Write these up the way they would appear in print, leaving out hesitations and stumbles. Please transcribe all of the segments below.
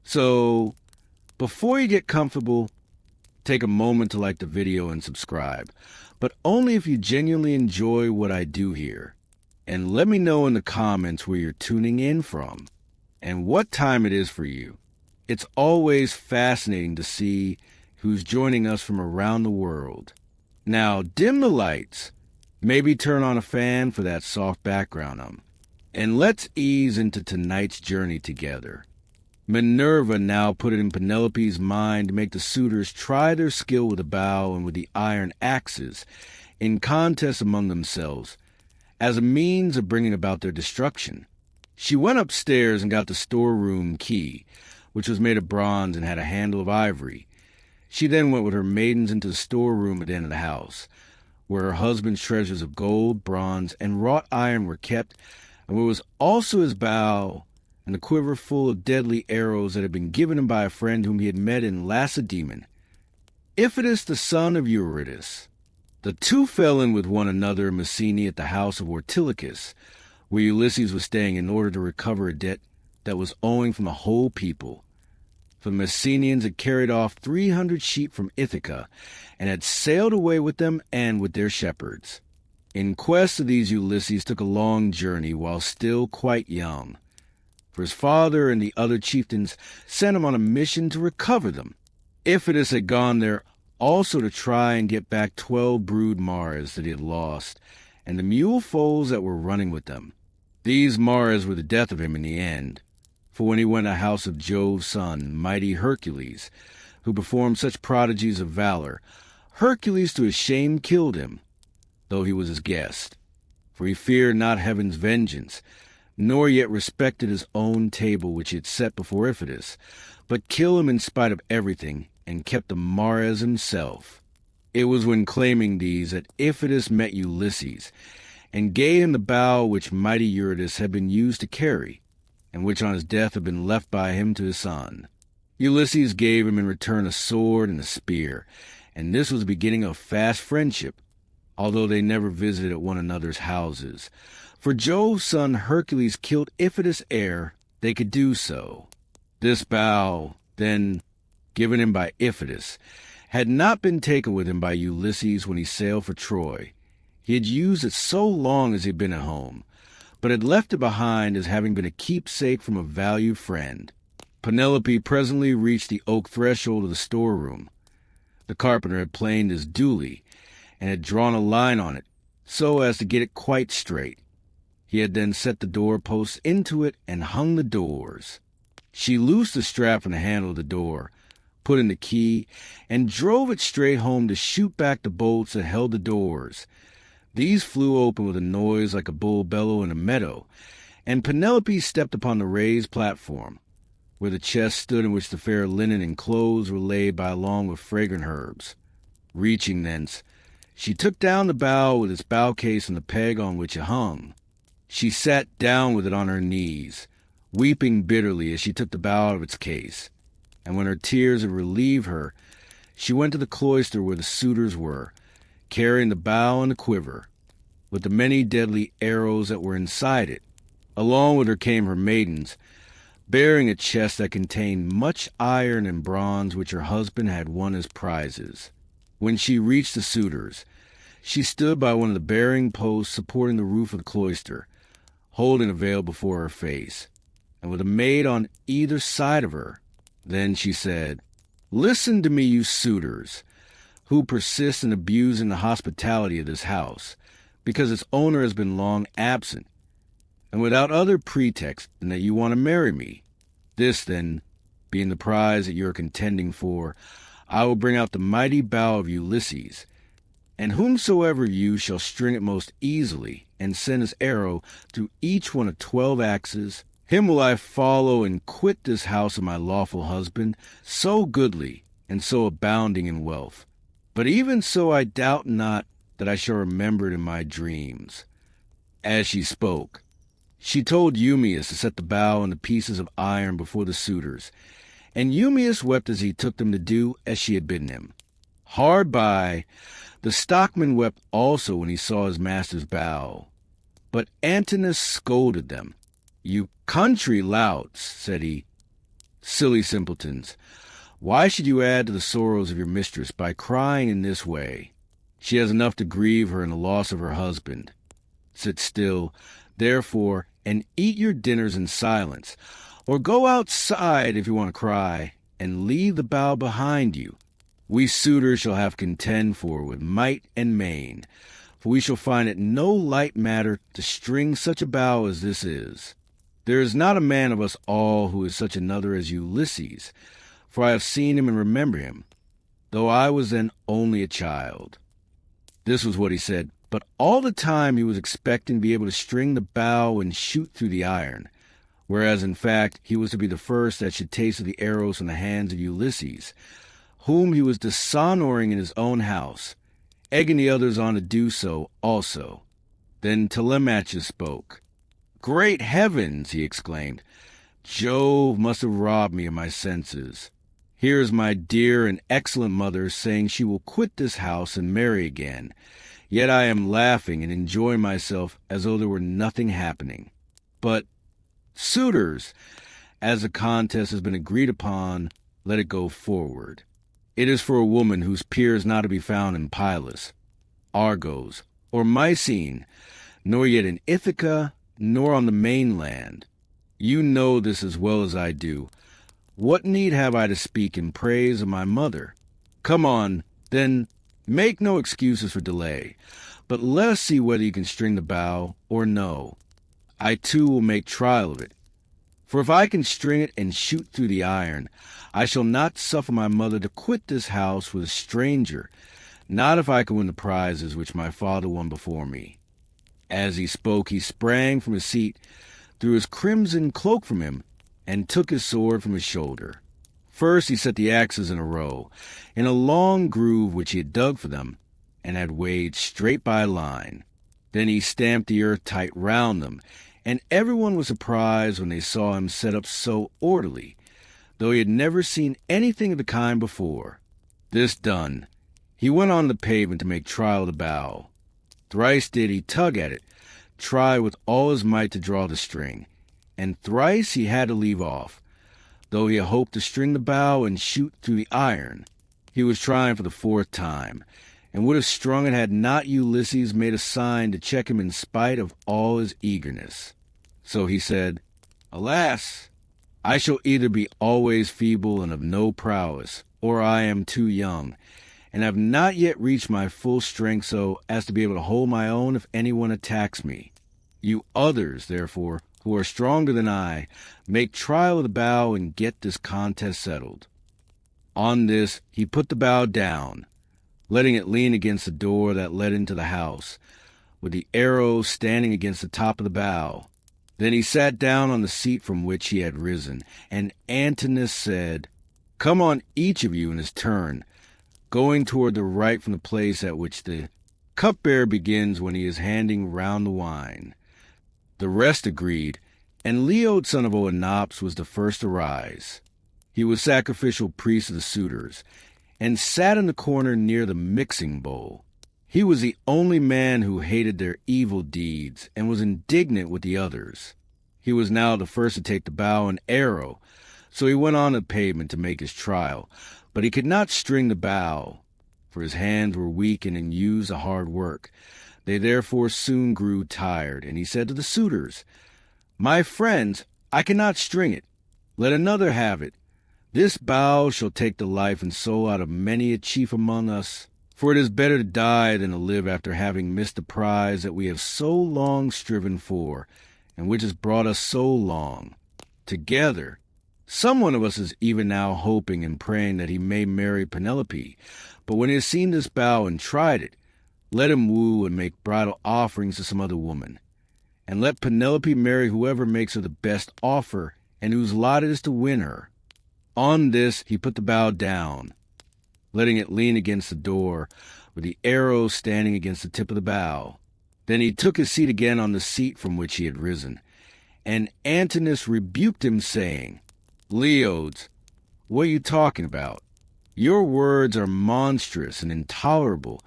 So, before you get comfortable, take a moment to like the video and subscribe, but only if you genuinely enjoy what I do here. And let me know in the comments where you're tuning in from and what time it is for you. It's always fascinating to see who's joining us from around the world. Now, dim the lights, maybe turn on a fan for that soft background and let's ease into tonight's journey together. Minerva now put it in Penelope's mind to make the suitors try their skill with the bow and with the iron axes in contests among themselves as a means of bringing about their destruction. She went upstairs and got the storeroom key, which was made of bronze and had a handle of ivory. She then went with her maidens into the storeroom at the end of the house, where her husband's treasures of gold, bronze, and wrought iron were kept, and where was also his bow and the quiver full of deadly arrows that had been given him by a friend whom he had met in Lacedaemon, Iphitus the son of Eurytus. The two fell in with one another in Messene at the house of Ortilochus, where Ulysses was staying in order to recover a debt that was owing from the whole people. For the Messenians had carried off 300 sheep from Ithaca, and had sailed away with them and with their shepherds. In quest of these Ulysses took a long journey while still quite young, for his father and the other chieftains sent him on a mission to recover them. Iphitus had gone there also to try and get back 12 brood mares that he had lost, and the mule foals that were running with them. These mares were the death of him in the end, for when he went to the house of Jove's son, mighty Hercules, who performed such prodigies of valor, Hercules to his shame killed him, though he was his guest, for he feared not heaven's vengeance, nor yet respected his own table which he had set before Iphitus, but killed him in spite of everything, and kept the mares himself. It was when claiming these that Iphitus met Ulysses, and gave him the bow which mighty Eurytus had been used to carry, and which on his death had been left by him to his son. Ulysses gave him in return a sword and a spear, and this was the beginning of fast friendship, although they never visited at one another's houses. For Jove's son Hercules killed Iphitus ere they could do so. This bow, then given him by Iphitus, had not been taken with him by Ulysses when he sailed for Troy. He had used it so long as he had been at home, but had left it behind as having been a keepsake from a valued friend. Penelope presently reached the oak threshold of the storeroom. The carpenter had planed his duly, and had drawn a line on it, so as to get it quite straight. He had then set the door-posts into it and hung the doors. She loosed the strap from the handle of the door, put in the key, and drove it straight home to shoot back the bolts that held the doors. These flew open with a noise like a bull bellow in a meadow, and Penelope stepped upon the raised platform, where the chest stood in which the fair linen and clothes were laid by along with fragrant herbs. Reaching thence, she took down the bow with its bow case and the peg on which it hung. She sat down with it on her knees, weeping bitterly as she took the bow out of its case, and when her tears had relieved her, she went to the cloister where the suitors were, carrying the bow and the quiver, with the many deadly arrows that were inside it. Along with her came her maidens, bearing a chest that contained much iron and bronze which her husband had won as prizes. When she reached the suitors, she stood by one of the bearing posts supporting the roof of the cloister, holding a veil before her face, and with a maid on either side of her. Then she said, "Listen to me, you suitors, who persist in abusing the hospitality of this house, because its owner has been long absent, and without other pretext than that you want to marry me. This, then, being the prize that you are contending for, I will bring out the mighty bow of Ulysses, and whomsoever you shall string it most easily, and send his arrow through each one of 12 axes, him will I follow and quit this house of my lawful husband, so goodly and so abounding in wealth. But even so I doubt not that I shall remember it in my dreams." As she spoke, she told Eumaeus to set the bow and the pieces of iron before the suitors, and Eumaeus wept as he took them to do as she had bidden him. Hard by, the stockman wept also when he saw his master's bow. But Antinous scolded them. "You country louts," said he, Silly simpletons! Why should you add to the sorrows of your mistress by crying in this way? She has enough to grieve her in the loss of her husband. Sit still, therefore, and eat your dinners in silence, or go outside if you want to cry, and leave the bow behind you. We suitors shall have contend for with might and main, for we shall find it no light matter to string such a bow as this is. There is not a man of us all who is such another as Ulysses, for I have seen him and remember him, though I was then only a child. This was what he said, but all the time he was expecting to be able to string the bow and shoot through the iron, whereas in fact he was to be the first that should taste of the arrows from the hands of Ulysses, whom he was dishonoring in his own house, egging the others on to do so also. Then Telemachus spoke. "Great heavens!" he exclaimed. "Jove must have robbed me of my senses. Here is my dear and excellent mother saying she will quit this house and marry again, yet I am laughing and enjoying myself as though there were nothing happening. But, suitors, as the contest has been agreed upon, let it go forward. It is for a woman whose peer is not to be found in Pylos, Argos, or Mycene, nor yet in Ithaca, nor on the mainland. You know this as well as I do. What need have I to speak in praise of my mother? Come on, then, make no excuses for delay, but let us see whether you can string the bow or no. I too will make trial of it. For if I can string it and shoot through the iron, I shall not suffer my mother to quit this house with a stranger, not if I can win the prizes which my father won before me." As he spoke, he sprang from his seat, threw his crimson cloak from him, and took his sword from his shoulder. First he set the axes in a row, in a long groove which he had dug for them, and had weighed straight by line. Then he stamped the earth tight round them, and everyone was surprised when they saw him set up so orderly, though he had never seen anything of the kind before. This done, he went on the pavement to make trial of the bow. Thrice did he tug at it, try with all his might to draw the string, and thrice he had to leave off, though he had hoped to string the bow and shoot through the iron. He was trying for the fourth time, and would have strung it had not Ulysses made a sign to check him in spite of all his eagerness. So he said, "Alas, I shall either be always feeble and of no prowess, or I am too young, and have not yet reached my full strength so as to be able to hold my own if anyone attacks me. You others, therefore, who are stronger than I, make trial of the bow and get this contest settled." On this he put the bow down, letting it lean against the door that led into the house, with the arrow standing against the top of the bow. Then he sat down on the seat from which he had risen, and Antinous said, "Come on, each of you in his turn, going toward the right from the place at which the cupbearer begins when he is handing round the wine." The rest agreed, and Leiodes son of Oenops was the first to rise. He was sacrificial priest of the suitors, and sat in the corner near the mixing bowl. He was the only man who hated their evil deeds, and was indignant with the others. He was now the first to take the bow and arrow, so he went on the pavement to make his trial, but he could not string the bow, for his hands were weak and unused to hard work. They therefore soon grew tired, and he said to the suitors, "My friends, I cannot string it. Let another have it. This bow shall take the life and soul out of many a chief among us, for it is better to die than to live after having missed the prize that we have so long striven for, and which has brought us so long together. Some one of us is even now hoping and praying that he may marry Penelope, but when he has seen this bow and tried it, let him woo and make bridal offerings to some other woman, and let Penelope marry whoever makes her the best offer and whose lot it is to win her." On this he put the bow down, letting it lean against the door, with the arrow standing against the tip of the bow. Then he took his seat again on the seat from which he had risen, and Antinous rebuked him, saying, "Leiodes, what are you talking about? Your words are monstrous and intolerable.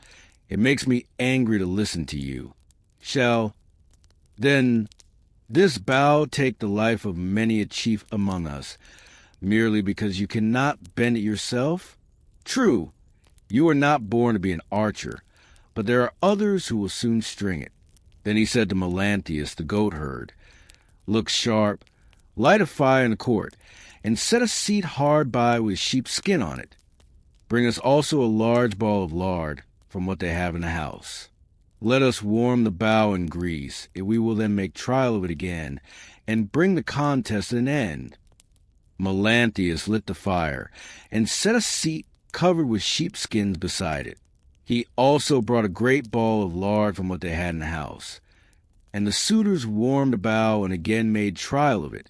It makes me angry to listen to you. Shall, then, this bow take the life of many a chief among us, merely because you cannot bend it yourself? True, you are not born to be an archer, but there are others who will soon string it. Then he said to Melanthius, the goatherd, "Look sharp, light a fire in the court, and set a seat hard by with sheep's skin on it. Bring us also a large ball of lard from what they have in the house. Let us warm the bow in grease, and we will then make trial of it again, and bring the contest to an end." Melanthius lit the fire, and set a seat covered with sheepskins beside it. He also brought a great ball of lard from what they had in the house. And the suitors warmed the bow and again made trial of it,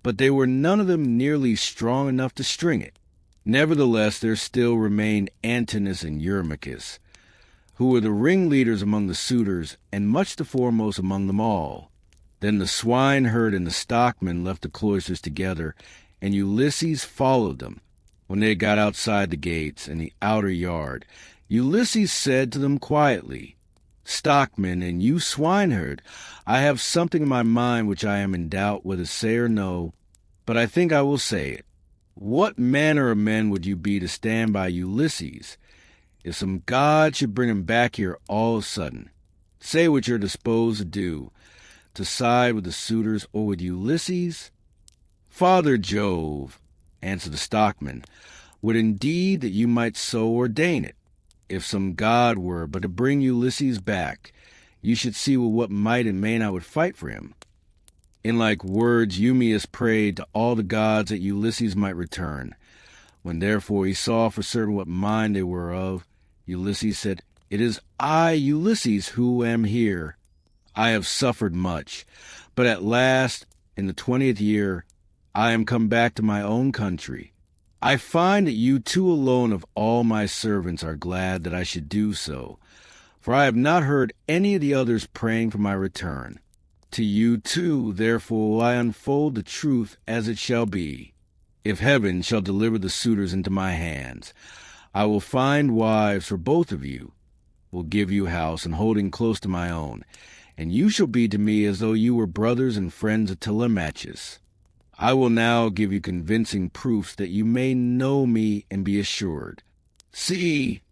but they were none of them nearly strong enough to string it. Nevertheless, there still remained Antinous and Eumaeus, who were the ringleaders among the suitors, and much the foremost among them all. Then the swineherd and the stockman left the cloisters together, and Ulysses followed them. When they got outside the gates and the outer yard, Ulysses said to them quietly, "Stockman, and you swineherd, I have something in my mind which I am in doubt whether to say or no, but I think I will say it. What manner of men would you be to stand by Ulysses, if some god should bring him back here all of a sudden? Say what you're disposed to do, to side with the suitors or with Ulysses?" "Father Jove," answered the stockman, "would indeed that you might so ordain it. If some god were but to bring Ulysses back, you should see with what might and main I would fight for him." In like words Eumaeus prayed to all the gods that Ulysses might return. When therefore he saw for certain what mind they were of, Ulysses said, "It is I, Ulysses, who am here. I have suffered much, but at last, in the 20th year, I am come back to my own country. I find that you two alone of all my servants are glad that I should do so, for I have not heard any of the others praying for my return. To you too, therefore, will I unfold the truth as it shall be. If heaven shall deliver the suitors into my hands, I will find wives for both of you, will give you house and holding close to my own, and you shall be to me as though you were brothers and friends of Telemachus. I will now give you convincing proofs that you may know me and be assured. See,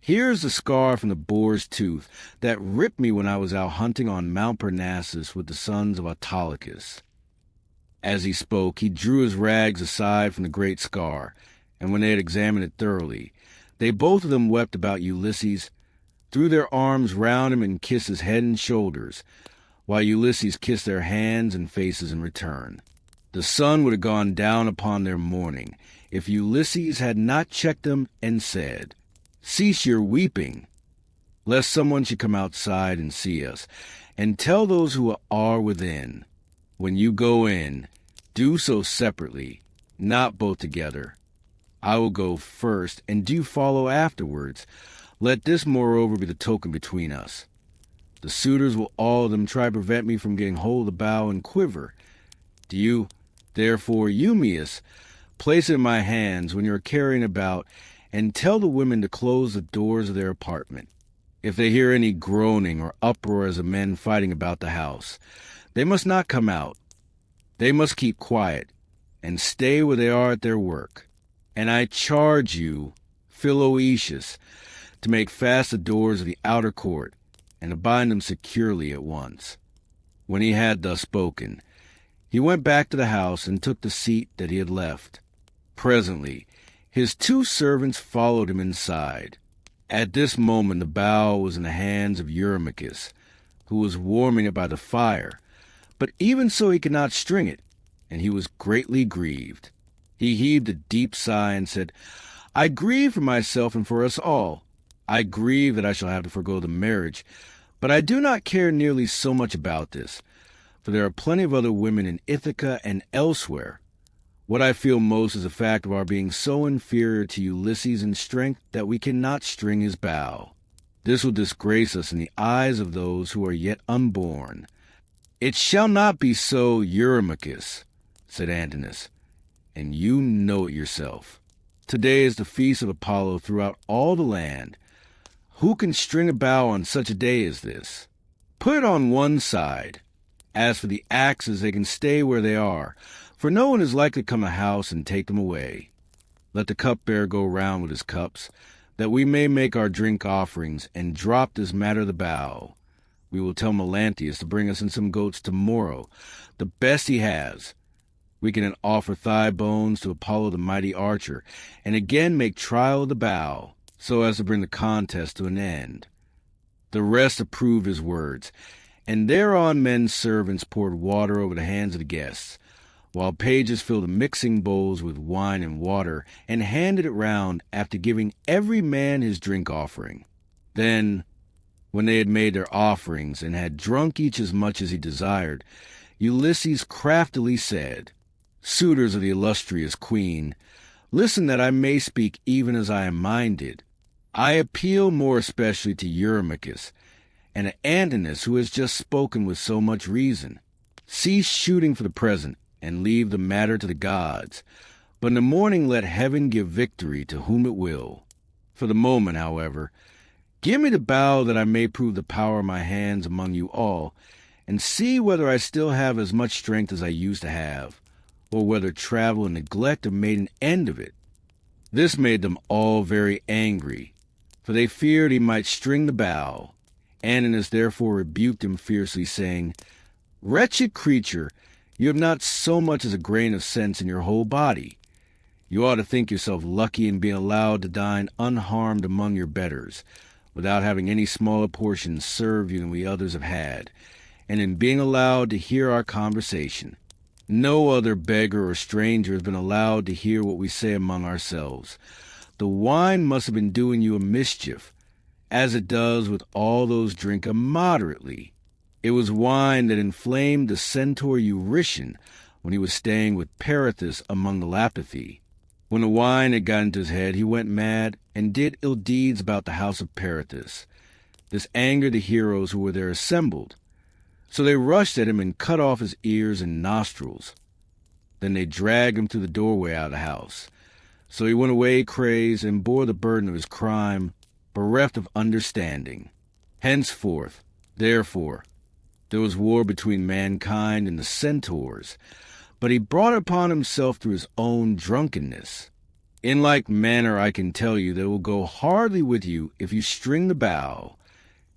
here is the scar from the boar's tooth that ripped me when I was out hunting on Mount Parnassus with the sons of Autolycus." As he spoke, he drew his rags aside from the great scar, and when they had examined it thoroughly, they both of them wept about Ulysses, threw their arms round him and kissed his head and shoulders, while Ulysses kissed their hands and faces in return. The sun would have gone down upon their mourning, if Ulysses had not checked them and said, "Cease your weeping, lest someone should come outside and see us, and tell those who are within. When you go in, do so separately, not both together. I will go first, and do follow afterwards. Let this, moreover, be the token between us. The suitors will all of them try to prevent me from getting hold of the bow and quiver. Do you, therefore, Eumaeus, place it in my hands when you are carrying about, and tell the women to close the doors of their apartment. If they hear any groaning or uproar as of men fighting about the house, they must not come out. They must keep quiet, and stay where they are at their work. And I charge you, Philoetius, to make fast the doors of the outer court, and to bind them securely at once." When he had thus spoken, he went back to the house and took the seat that he had left. Presently, his two servants followed him inside. At this moment the bow was in the hands of Eumaeus, who was warming it by the fire, but even so he could not string it, and he was greatly grieved. He heaved a deep sigh and said, "I grieve for myself and for us all. I grieve that I shall have to forego the marriage, but I do not care nearly so much about this, for there are plenty of other women in Ithaca and elsewhere. What I feel most is the fact of our being so inferior to Ulysses in strength that we cannot string his bow. This will disgrace us in the eyes of those who are yet unborn." "It shall not be so, Eumaeus," said Antinous, "and you know it yourself. Today is the feast of Apollo throughout all the land. Who can string a bow on such a day as this? Put it on one side. As for the axes, they can stay where they are, For no one is likely to come to the house and take them away. Let the cupbearer go round with his cups, that we may make our drink offerings, and drop this matter of the bow. We will tell Philoetius to bring us in some goats tomorrow, the best he has. We can then offer thigh bones to Apollo the mighty archer, and again make trial of the bow, so as to bring the contest to an end. The rest approved his words, and thereon men's servants poured water over the hands of the guests, while pages filled the mixing bowls with wine and water, and handed it round after giving every man his drink offering. Then, when they had made their offerings, and had drunk each as much as he desired, Ulysses craftily said, "Suitors of the illustrious queen, listen that I may speak even as I am minded. I appeal more especially to Eumaeus, and to Antinous, who has just spoken with so much reason. Cease shooting for the present, and leave the matter to the gods. But in the morning let heaven give victory to whom it will. For the moment, however, give me the bow that I may prove the power of my hands among you all, and see whether I still have as much strength as I used to have, or whether travel and neglect have made an end of it." This made them all very angry, for they feared he might string the bow. Antinous therefore rebuked him fiercely, saying, "Wretched creature, you have not so much as a grain of sense in your whole body. You ought to think yourself lucky in being allowed to dine unharmed among your betters, without having any smaller portion served you than we others have had, and in being allowed to hear our conversation. No other beggar or stranger has been allowed to hear what we say among ourselves. The wine must have been doing you a mischief, as it does with all those drink immoderately. It was wine that inflamed the centaur Eurytion when he was staying with Penelope among the Lapithae. When the wine had got into his head, he went mad and did ill deeds about the house of Penelope. This angered the heroes who were there assembled. So they rushed at him and cut off his ears and nostrils. Then they dragged him through the doorway out of the house. So he went away crazed and bore the burden of his crime, bereft of understanding. Henceforth, therefore, there was war between mankind and the centaurs, but he brought it upon himself through his own drunkenness. In like manner I can tell you that it will go hardly with you if you string the bow.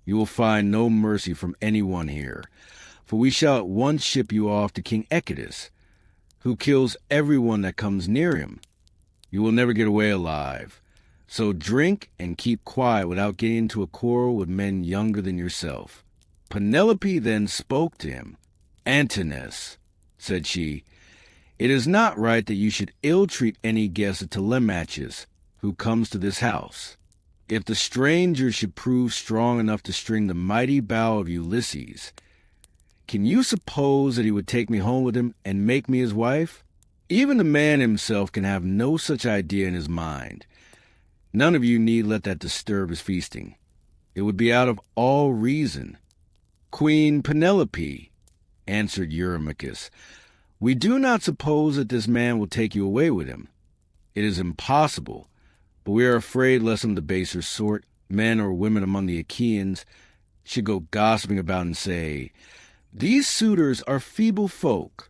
You will find no mercy from any one here, for we shall at once ship you off to King Eumaeus, who kills everyone that comes near him. You will never get away alive. So drink and keep quiet without getting into a quarrel with men younger than yourself." Penelope then spoke to him. "Antinous," said she, "it is not right that you should ill-treat any guest of Telemachus who comes to this house. If the stranger should prove strong enough to string the mighty bow of Ulysses, can you suppose that he would take me home with him and make me his wife? Even the man himself can have no such idea in his mind. None of you need let that disturb his feasting. It would be out of all reason." "Queen Penelope," answered Eumaeus, "we do not suppose that this man will take you away with him. It is impossible, but we are afraid lest some of the baser sort, men or women among the Achaeans, should go gossiping about and say, 'These suitors are feeble folk.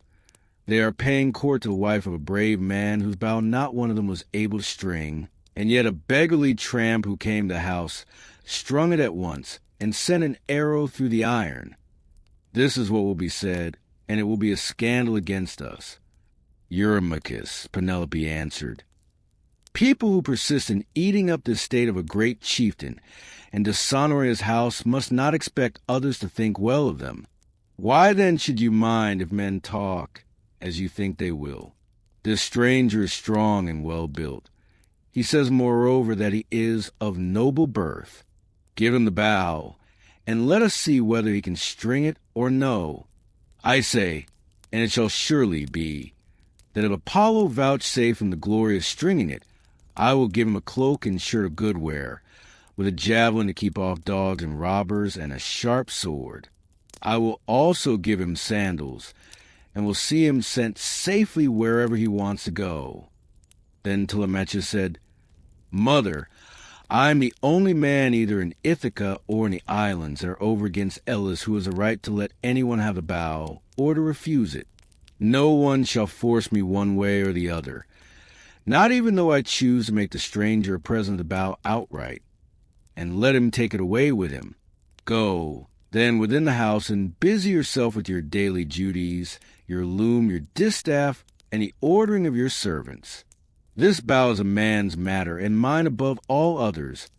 They are paying court to the wife of a brave man whose bow not one of them was able to string, and yet a beggarly tramp who came to the house strung it at once, and sent an arrow through the iron.' This is what will be said, and it will be a scandal against us." "Eumaeus," Penelope answered, "people who persist in eating up the estate of a great chieftain and dishonoring his house must not expect others to think well of them. Why then should you mind if men talk as you think they will? This stranger is strong and well built. He says moreover that he is of noble birth. Give him the bow, and let us see whether he can string it or no. I say, and it shall surely be, that if Apollo vouchsafe him the glory of stringing it, I will give him a cloak and shirt of good wear, with a javelin to keep off dogs and robbers, and a sharp sword. I will also give him sandals, and will see him sent safely wherever he wants to go." Then Telemachus said, "Mother, I am the only man either in Ithaca or in the islands that are over against Elis who has a right to let anyone have a bow, or to refuse it. No one shall force me one way or the other, not even though I choose to make the stranger a present of the bow outright, and let him take it away with him. Go, then, within the house, and busy yourself with your daily duties, your loom, your distaff, and the ordering of your servants. This bow is a man's matter, and mine above all others,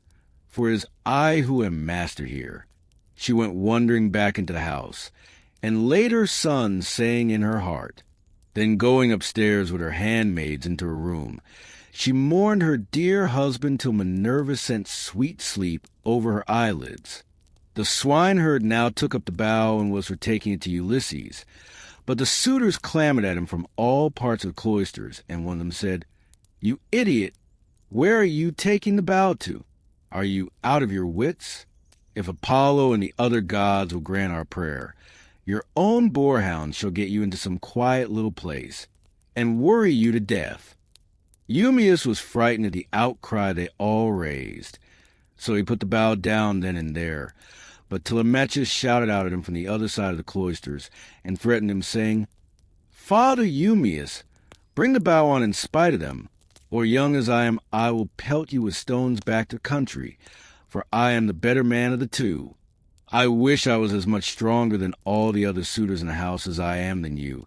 for it is I who am master here." She went wandering back into the house, and laid her son saying in her heart. Then going upstairs with her handmaids into her room, she mourned her dear husband till Minerva sent sweet sleep over her eyelids. The swineherd now took up the bow and was for taking it to Ulysses, but the suitors clamored at him from all parts of the cloisters, and one of them said, "You idiot, where are you taking the bow to? Are you out of your wits? If Apollo and the other gods will grant our prayer, your own boarhound shall get you into some quiet little place, and worry you to death." Eumaeus was frightened at the outcry they all raised, so he put the bow down then and there. But Telemachus shouted out at him from the other side of the cloisters, and threatened him, saying, "Father Eumaeus, bring the bow on in spite of them, or young as I am, I will pelt you with stones back to the country, for I am the better man of the two. I wish I was as much stronger than all the other suitors in the house as I am than you.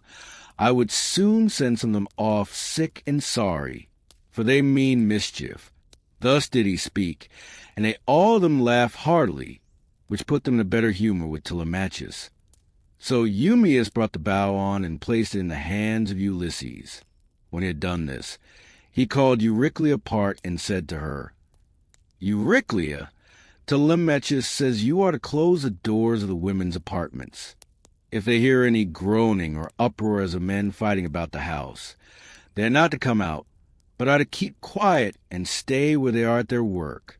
I would soon send some of them off sick and sorry, for they mean mischief." Thus did he speak, and they all of them laughed heartily, which put them in a better humor with Telemachus. So Eumaeus brought the bow on and placed it in the hands of Ulysses. When he had done this, he called Euryclea apart and said to her, "Euryclea, Telemachus says you are to close the doors of the women's apartments. If they hear any groaning or uproar as of men fighting about the house, they are not to come out, but are to keep quiet and stay where they are at their work."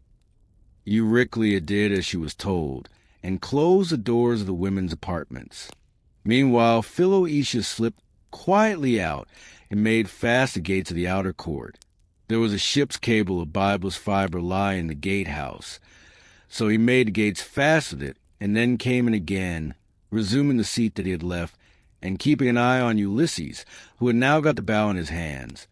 Euryclea did as she was told, and closed the doors of the women's apartments. Meanwhile Philoetius slipped quietly out and made fast the gates of the outer court. There was a ship's cable of bulbous fiber lying in the gatehouse, so he made the gates fast with it, and then came in again, resuming the seat that he had left, and keeping an eye on Ulysses, who had now got the bow in his hands,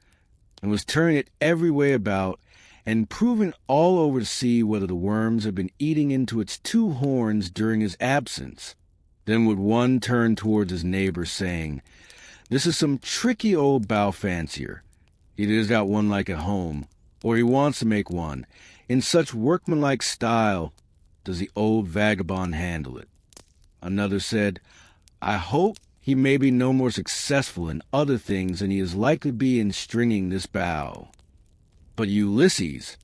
and was turning it every way about, and proving all over to see whether the worms had been eating into its two horns during his absence. Then would one turn towards his neighbor, saying, "This is some tricky old bow fancier. Either he's got one like at home, or he wants to make one. In such workmanlike style does the old vagabond handle it." Another said, "I hope he may be no more successful in other things than he is likely to be in stringing this bow." But Ulysses,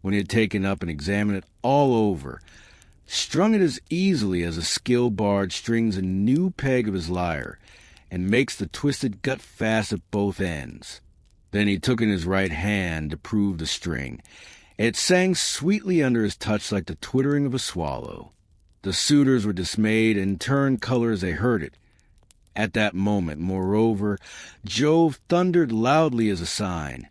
when he had taken up and examined it all over, strung it as easily as a skilled bard strings a new peg of his lyre, and makes the twisted gut fast at both ends. Then he took in his right hand to prove the string. It sang sweetly under his touch like the twittering of a swallow. The suitors were dismayed and turned color as they heard it. At that moment, moreover, Jove thundered loudly as a sign,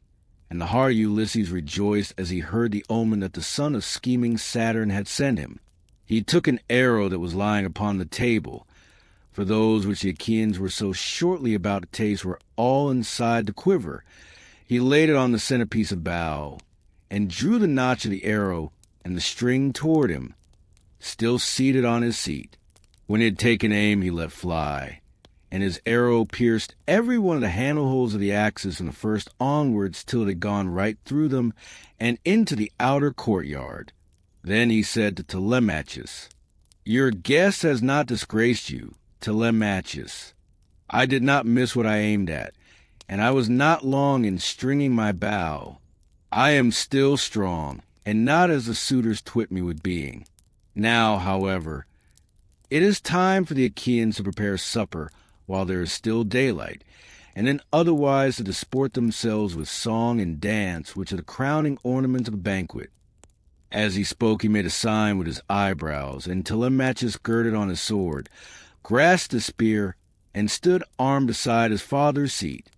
and the heart of Ulysses rejoiced as he heard the omen that the son of scheming Saturn had sent him. He took an arrow that was lying upon the table, for those which the Achaeans were so shortly about to taste were all inside the quiver. He laid it on the centerpiece of bow, and drew the notch of the arrow and the string toward him, still seated on his seat. When he had taken aim, he let fly, and his arrow pierced every one of the handle holes of the axes from the first onwards till it had gone right through them and into the outer courtyard. Then he said to Telemachus, "Your guest has not disgraced you, Telemachus. I did not miss what I aimed at, and I was not long in stringing my bow. I am still strong, and not as the suitors twit me with being. Now, however, it is time for the Achaeans to prepare supper while there is still daylight, and then otherwise to disport themselves with song and dance, which are the crowning ornaments of a banquet." As he spoke, he made a sign with his eyebrows, and Telemachus girded on his sword, grasped the spear, and stood armed beside his father's seat.